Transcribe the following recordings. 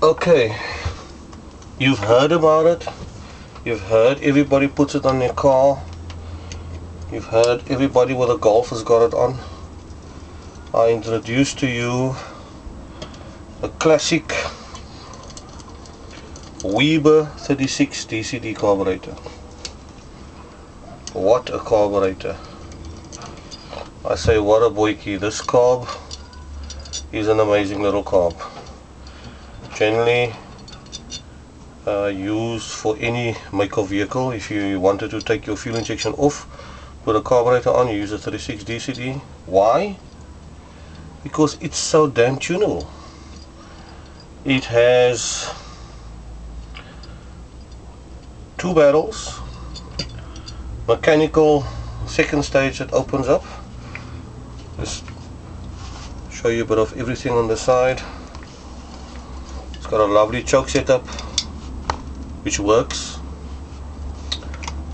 Okay, you've heard about it. You've heard everybody puts it on their car. You've heard everybody with a Golf has got it on. I introduce to you a classic Weber 36 DCD carburetor. What a carburetor. I say what a boykie. This carb is an amazing little carb. Generally used for any make of vehicle. If you wanted to take your fuel injection off, put a carburetor on, you use a 36 DCD. Why? Because it's so damn tunable. It has 2 barrels, mechanical second stage that opens up. Just show you a bit of everything on the side. It's got a lovely choke setup which works.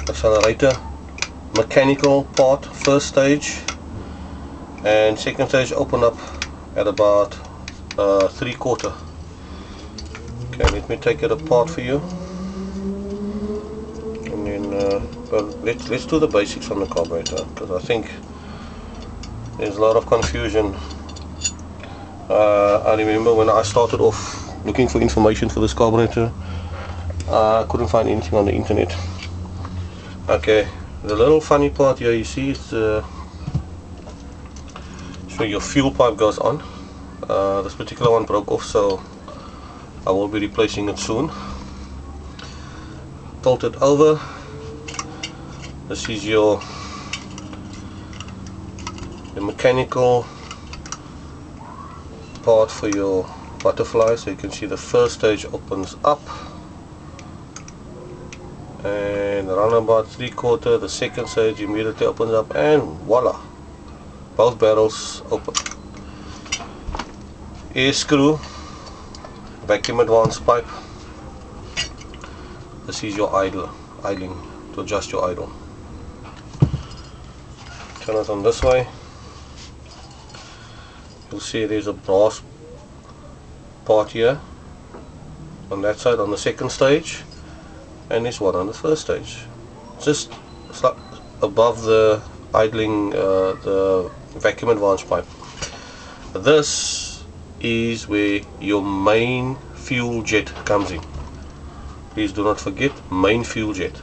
Accelerator, mechanical part, first stage, and second stage open up at about 3/4. Okay, let me take it apart for you, and then well, let's do the basics on the carburetor, because I think there's a lot of confusion. I remember when I started off looking for information for this carburetor, I couldn't find anything on the internet. Okay, the little funny part here you see is so your fuel pipe goes on. This particular one broke off, so I will be replacing it soon. Tilt it over. This is your mechanical part for your butterfly, so you can see the first stage opens up, and around about 3/4 the second stage immediately opens up, and voila, both barrels open. Air screw, vacuum advance pipe. This is your idling to adjust your idle. Turn it on this way. You'll see there's a brass part here on that side on the second stage, and there's one on the first stage, just above the idling, the vacuum advance pipe. This is where your main fuel jet comes in. Please do not forget, main fuel jet.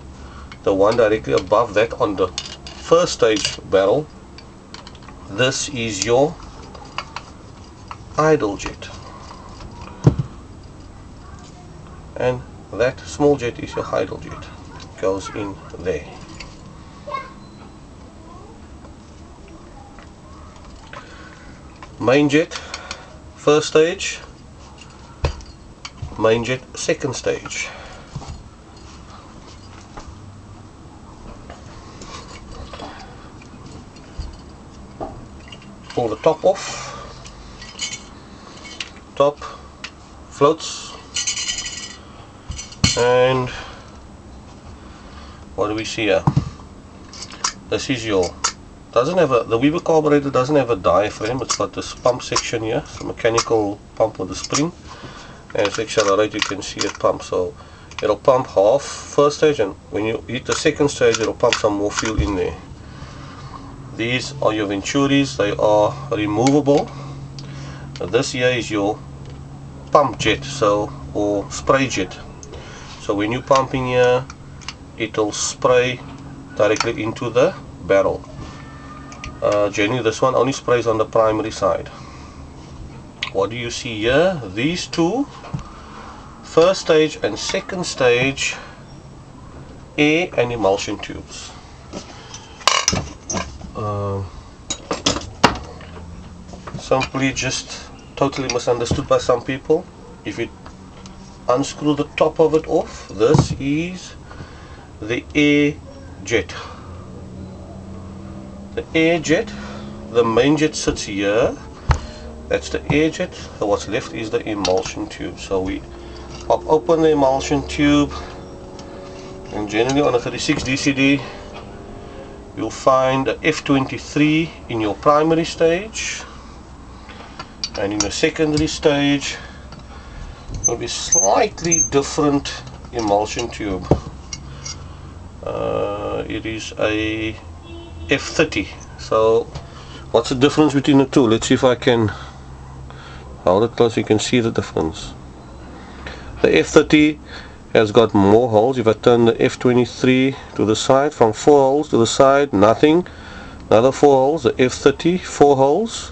The one directly above that on the first stage barrel, this is your idle jet, and that small jet is your idle jet. Goes in there. Main jet first stage, main jet second stage. Pull the top off. Top floats, and what do we see here? This is your, the Weber carburetor doesn't have a diaphragm. It's got this pump section here. It's a mechanical pump with a spring, and it's accelerated. You can see it pump, so it'll pump half first stage, and when you hit the second stage it'll pump some more fuel in there. These are your venturis. They are removable. This here is your pump jet, or spray jet. So when you pump in here, it'll spray directly into the barrel. Generally this one only sprays on the primary side. What do you see here? These two, first stage and second stage, air and emulsion tubes. Simply just totally misunderstood by some people. If you unscrew the top of it off, this is the air jet. The air jet, the main jet sits here. That's the air jet. So what's left is the emulsion tube. So we pop open the emulsion tube, and generally on a 36 DCD you'll find a F23 in your primary stage, and in the secondary stage will be slightly different emulsion tube. It is a F30. So what's the difference between the two? Let's see if I can hold it close so you can see the difference. The F30 has got more holes. If I turn the F23 to the side, from 4 holes to the side, nothing. Another 4 holes. The F30, 4 holes.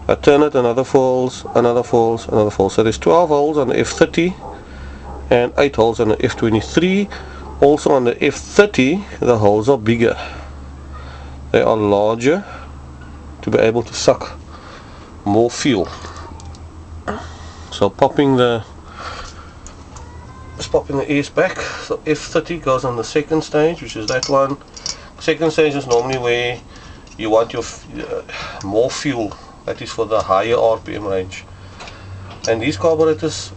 I turn it, another 4 holes, another 4 holes, another 4 holes. So there's 12 holes on the F30 and 8 holes on the F23. Also on the F30 the holes are bigger. They are larger to be able to suck more fuel. So popping the ears back. So F30 goes on the second stage, which is that one. Second stage is normally where you want your more fuel. That is for the higher RPM range. And these carburetors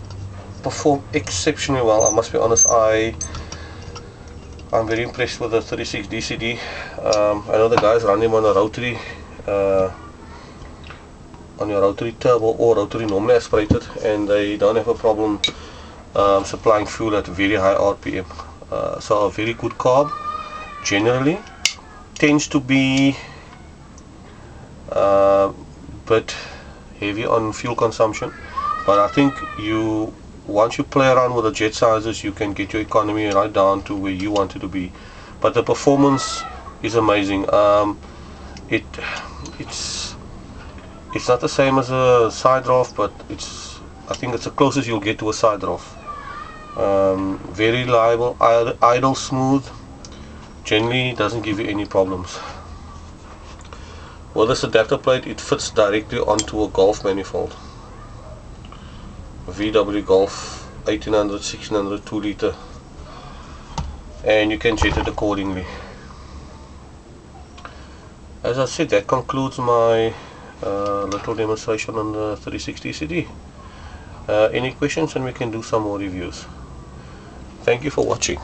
perform exceptionally well. I must be honest, I'm very impressed with the 36 DCD. I know the guys run them on a rotary, on your rotary turbo or rotary normally aspirated, and they don't have a problem supplying fuel at very high RPM. So a very good carb generally tends to be bit heavy on fuel consumption, but I think once you play around with the jet sizes, you can get your economy right down to where you want it to be. But the performance is amazing. It's not the same as a side draft, but I think it's the closest you'll get to a side draft. Very reliable, idle smooth, generally doesn't give you any problems. With this adapter plate, it fits directly onto a Golf manifold. VW Golf 1800, 1600, 2 liter, and you can jet it accordingly. As I said, that concludes my little demonstration on the 36 DCD. Any questions, and we can do some more reviews. Thank you for watching.